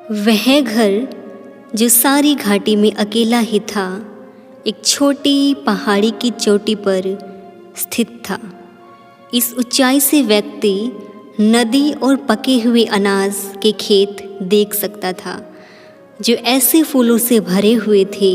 वह घर जो सारी घाटी में अकेला ही था, एक छोटी पहाड़ी की चोटी पर स्थित था। इस ऊंचाई से व्यक्ति नदी और पके हुए अनाज के खेत देख सकता था, जो ऐसे फूलों से भरे हुए थे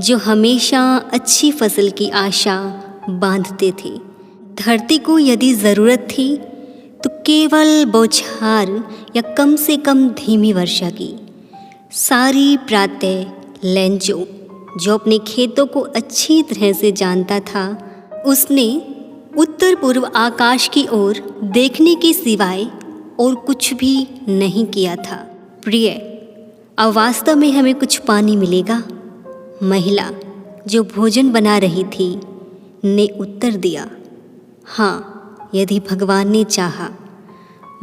जो हमेशा अच्छी फसल की आशा बांधते थे। धरती को यदि ज़रूरत थी तो केवल बौछार या कम से कम धीमी वर्षा की। सारी प्रातः लेंचो, जो अपने खेतों को अच्छी तरह से जानता था, उसने उत्तर पूर्व आकाश की ओर देखने के सिवाय और कुछ भी नहीं किया था। प्रिय, अब वास्तव में हमें कुछ पानी मिलेगा? महिला जो भोजन बना रही थी ने उत्तर दिया, हाँ, यदि भगवान ने चाहा।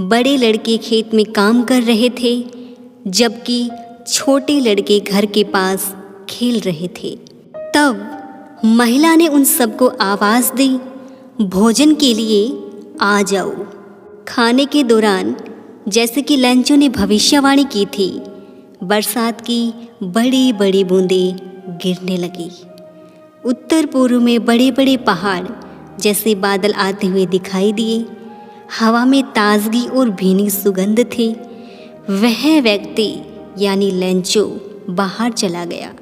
बड़े लड़के खेत में काम कर रहे थे, जबकि छोटे लड़के घर के पास खेल रहे थे। तब महिला ने उन सबको आवाज़ दी, भोजन के लिए आ जाओ। खाने के दौरान, जैसे कि लेंचो ने भविष्यवाणी की थी, बरसात की बड़ी बड़ी बूंदें गिरने लगी। उत्तर पूर्व में बड़े बड़े पहाड़ जैसे बादल आते हुए दिखाई दिए। हवा में ताजगी और भीनी सुगंध थी। वह व्यक्ति यानी लेंचो बाहर चला गया।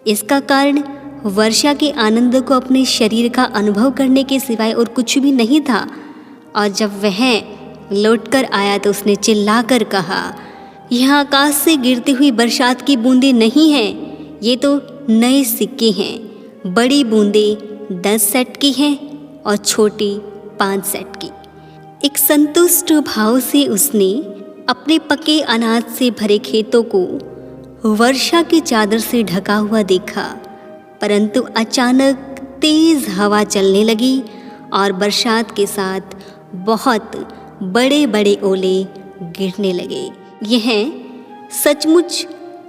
इसका कारण वर्षा के आनंद को अपने शरीर का अनुभव करने के सिवाय और कुछ भी नहीं था। और जब वह लौटकर आया तो उसने चिल्लाकर कहा, यह आकाश से गिरती हुई बरसात की बूंदें नहीं हैं, ये तो नए सिक्के हैं। बड़ी बूंदें 10 सेट की हैं और छोटी 5 सेट की। एक संतुष्ट भाव से उसने अपने पके अनाज से भरे खेतों को वर्षा की चादर से ढका हुआ देखा, परंतु अचानक तेज हवा चलने लगी और बरसात के साथ बहुत बड़े बड़े ओले गिरने लगे। यह सचमुच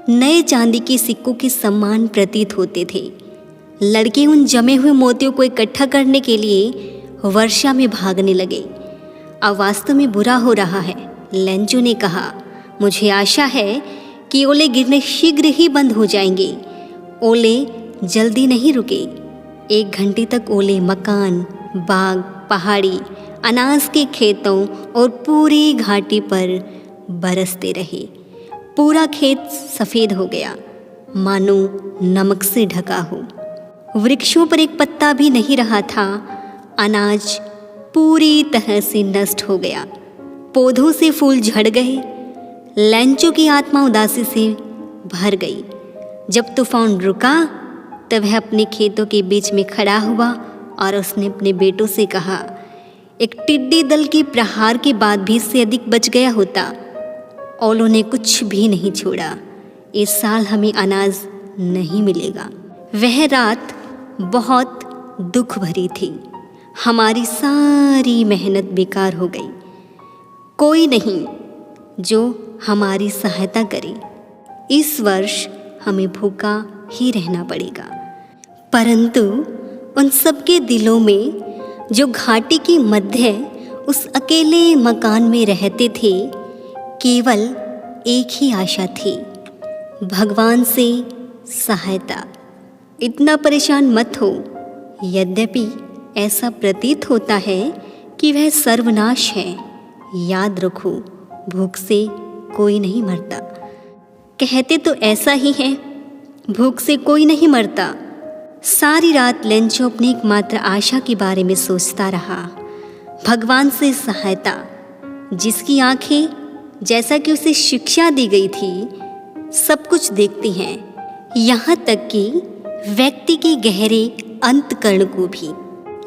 नए चांदी के सिक्कों के समान प्रतीत होते थे। लड़के उन जमे हुए मोतियों को इकट्ठा करने के लिए वर्षा में भागने लगे। अब वास्तव में बुरा हो रहा है, लेंचो ने कहा। मुझे आशा है कि ओले गिरने शीघ्र ही बंद हो जाएंगे। ओले जल्दी नहीं रुके। 1 घंटे तक ओले मकान, बाग, पहाड़ी, अनाज के खेतों और पूरी घाटी पर बरसते रहे। पूरा खेत सफ़ेद हो गया, मानो नमक से ढका हो। वृक्षों पर एक पत्ता भी नहीं रहा था। अनाज पूरी तरह से नष्ट हो गया। पौधों से फूल झड़ गए। लेंचो की आत्मा उदासी से भर गई। जब तूफान रुका तब वह अपने खेतों के बीच में खड़ा हुआ और उसने अपने बेटों से कहा, एक टिड्डी दल के प्रहार के बाद भी इससे अधिक बच गया होता। ओलों ने कुछ भी नहीं छोड़ा। इस साल हमें अनाज नहीं मिलेगा। वह रात बहुत दुख भरी थी। हमारी सारी मेहनत बेकार हो गई। कोई नहीं जो हमारी सहायता करे। इस वर्ष हमें भूखा ही रहना पड़ेगा। परंतु उन सबके दिलों में जो घाटी के मध्य उस अकेले मकान में रहते थे, केवल एक ही आशा थी, भगवान से सहायता। इतना परेशान मत हो। यद्यपि ऐसा प्रतीत होता है कि वह सर्वनाश है, याद रखो, भूख से कोई नहीं मरता। कहते तो ऐसा ही है, भूख से कोई नहीं मरता। सारी रात लेंचो अपनी एकमात्र आशा के बारे में सोचता रहा, भगवान से सहायता, जिसकी आंखें, जैसा कि उसे शिक्षा दी गई थी, सब कुछ देखती हैं, यहाँ तक कि व्यक्ति के गहरे अंतकरण को भी।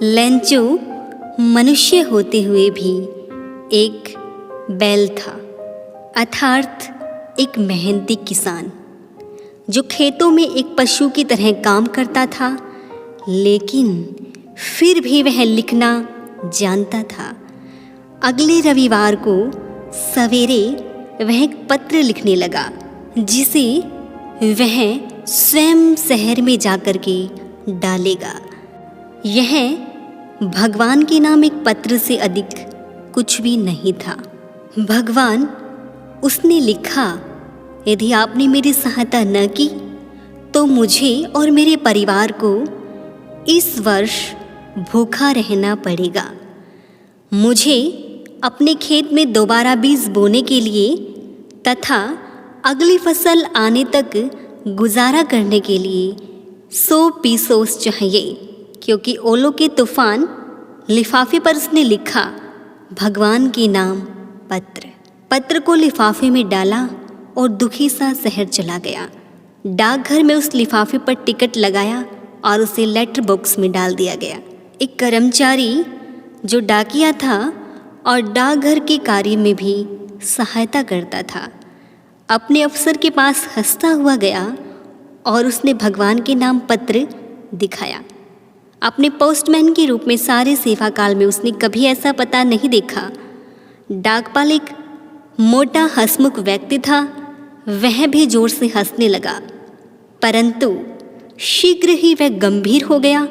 लेंचो मनुष्य होते हुए भी एक बैल था, अर्थात एक मेहनती किसान, जो खेतों में एक पशु की तरह काम करता था, लेकिन फिर भी वह लिखना जानता था। अगले रविवार को सवेरे वह एक पत्र लिखने लगा, जिसे वह स्वयं शहर में जाकर के डालेगा। यह भगवान के नाम एक पत्र से अधिक कुछ भी नहीं था। भगवान, उसने लिखा, यदि आपने मेरी सहायता न की तो मुझे और मेरे परिवार को इस वर्ष भूखा रहना पड़ेगा। मुझे अपने खेत में दोबारा बीज बोने के लिए तथा अगली फसल आने तक गुजारा करने के लिए 100 पीसोस चाहिए, क्योंकि ओलों के तूफान। लिफाफे पर उसने लिखा, भगवान के नाम पत्र को लिफाफे में डाला और दुखी सा शहर चला गया। डाकघर में उस लिफाफे पर टिकट लगाया और उसे लेटर बॉक्स में डाल दिया गया। एक कर्मचारी जो डाकिया था और डाकघर के कार्य में भी सहायता करता था, अपने अफसर के पास हंसता हुआ गया और उसने भगवान के नाम पत्र दिखाया। अपने पोस्टमैन के रूप में सारे सेवा काल में उसने कभी ऐसा पता नहीं देखा। डाकपाल एक मोटा हंसमुख व्यक्ति था, वह भी जोर से हंसने लगा, परंतु शीघ्र ही वह गंभीर हो गया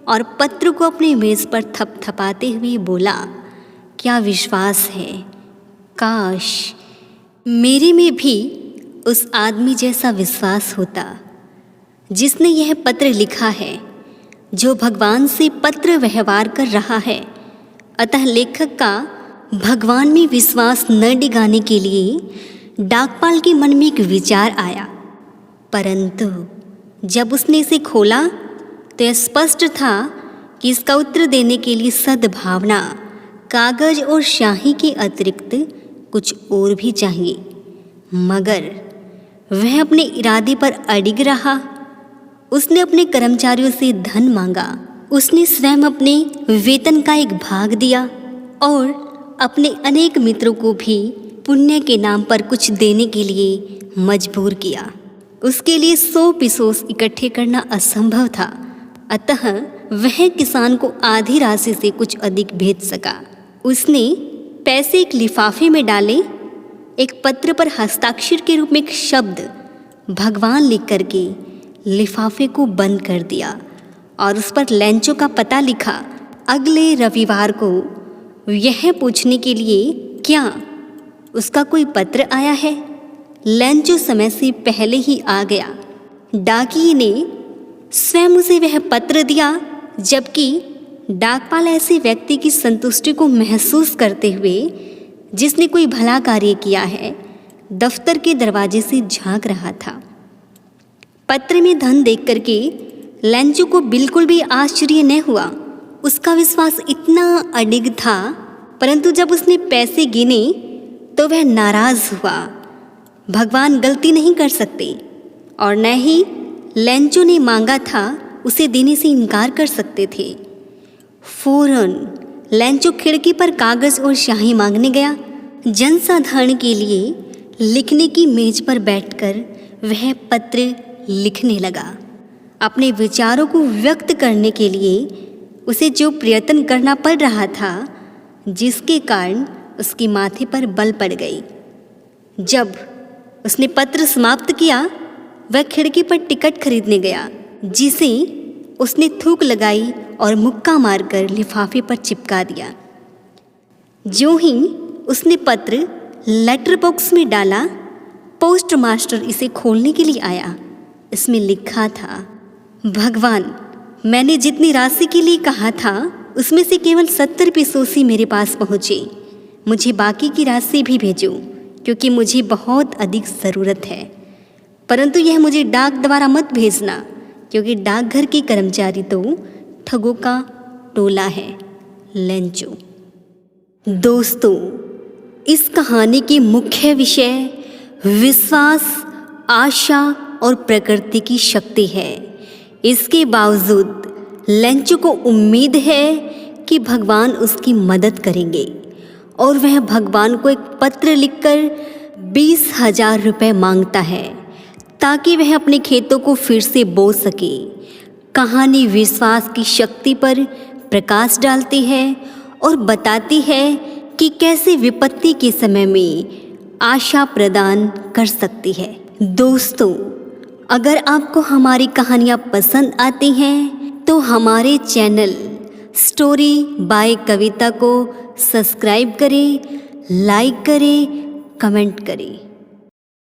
और पत्र को अपनी मेज पर थपथपाते हुए बोला, क्या विश्वास है, काश मेरे में भी उस आदमी जैसा विश्वास होता जिसने यह पत्र लिखा है, जो भगवान से पत्र व्यवहार कर रहा है। अतः लेखक का भगवान में विश्वास न डिगाने के लिए डाकपाल के मन में एक विचार आया, परंतु जब उसने इसे खोला तो यह स्पष्ट था कि इसका उत्तर देने के लिए सद्भावना, कागज और स्याही के अतिरिक्त कुछ और भी चाहिए। मगर वह अपने इरादे पर अडिग रहा। उसने अपने कर्मचारियों से धन मांगा। उसने स्वयं अपने वेतन का एक भाग दिया और अपने अनेक मित्रों को भी पुण्य के नाम पर कुछ देने के लिए मजबूर किया। उसके लिए 100 पीसोस इकट्ठे करना असंभव था, अतः वह किसान को आधी राशि से कुछ अधिक भेज सका। उसने पैसे एक लिफाफे में डाले, एक पत्र पर हस्ताक्षर के रूप में एक शब्द भगवान लिख करके लिफाफे को बंद कर दिया और उस पर लेंचो का पता लिखा। अगले रविवार को यह पूछने के लिए क्या उसका कोई पत्र आया है। लेंचो समय से पहले ही आ गया। डाकिये ने स्वयं उसे वह पत्र दिया, जबकि डाकपाल ऐसे व्यक्ति की संतुष्टि को महसूस करते हुए, जिसने कोई भला कार्य किया है, दफ्तर के दरवाजे से झांक रहा था। पत्र में धन देख करके लेंचो को बिल्कुल भी आश्चर्य न हुआ। उसका विश्वास इतना अडिग था, परंतु जब उसने पैसे गिने तो वह नाराज हुआ। भगवान गलती नहीं कर सकते और न ही लेंचो ने मांगा था उसे देने से इनकार कर सकते थे। फौरन लेंचो खिड़की पर कागज और स्याही मांगने गया। जनसाधारण के लिए लिखने की मेज पर बैठकर वह पत्र लिखने लगा। अपने विचारों को व्यक्त करने के लिए उसे जो प्रयत्न करना पड़ रहा था, जिसके कारण उसके माथे पर बल पड़ गई। जब उसने पत्र समाप्त किया, वह खिड़की पर टिकट खरीदने गया, जिसे उसने थूक लगाई और मुक्का मारकर लिफाफे पर चिपका दिया। जो ही उसने पत्र लेटर बॉक्स में डाला, पोस्ट मास्टर इसे खोलने के लिए आया। इसमें लिखा था, भगवान, मैंने जितनी राशि के लिए कहा था उसमें से केवल 70 पीसोस ही मेरे पास पहुँचे। मुझे बाकी की राशि भी भेजो, क्योंकि मुझे बहुत अधिक ज़रूरत है। परंतु यह मुझे डाक द्वारा मत भेजना, क्योंकि डाकघर के कर्मचारी तो ठगों का टोला है। लेंचो। दोस्तों, इस कहानी की मुख्य विषय विश्वास, आशा और प्रकृति की शक्ति है। इसके बावजूद लेंचो को उम्मीद है कि भगवान उसकी मदद करेंगे और वह भगवान को एक पत्र लिखकर 20,000 रुपये मांगता है, ताकि वह अपने खेतों को फिर से बो सके। कहानी विश्वास की शक्ति पर प्रकाश डालती है और बताती है कि कैसे विपत्ति के समय में आशा प्रदान कर सकती है। दोस्तों, अगर आपको हमारी कहानियाँ पसंद आती हैं तो हमारे चैनल स्टोरी बाय कविता को सब्सक्राइब करें, लाइक करें, कमेंट करें।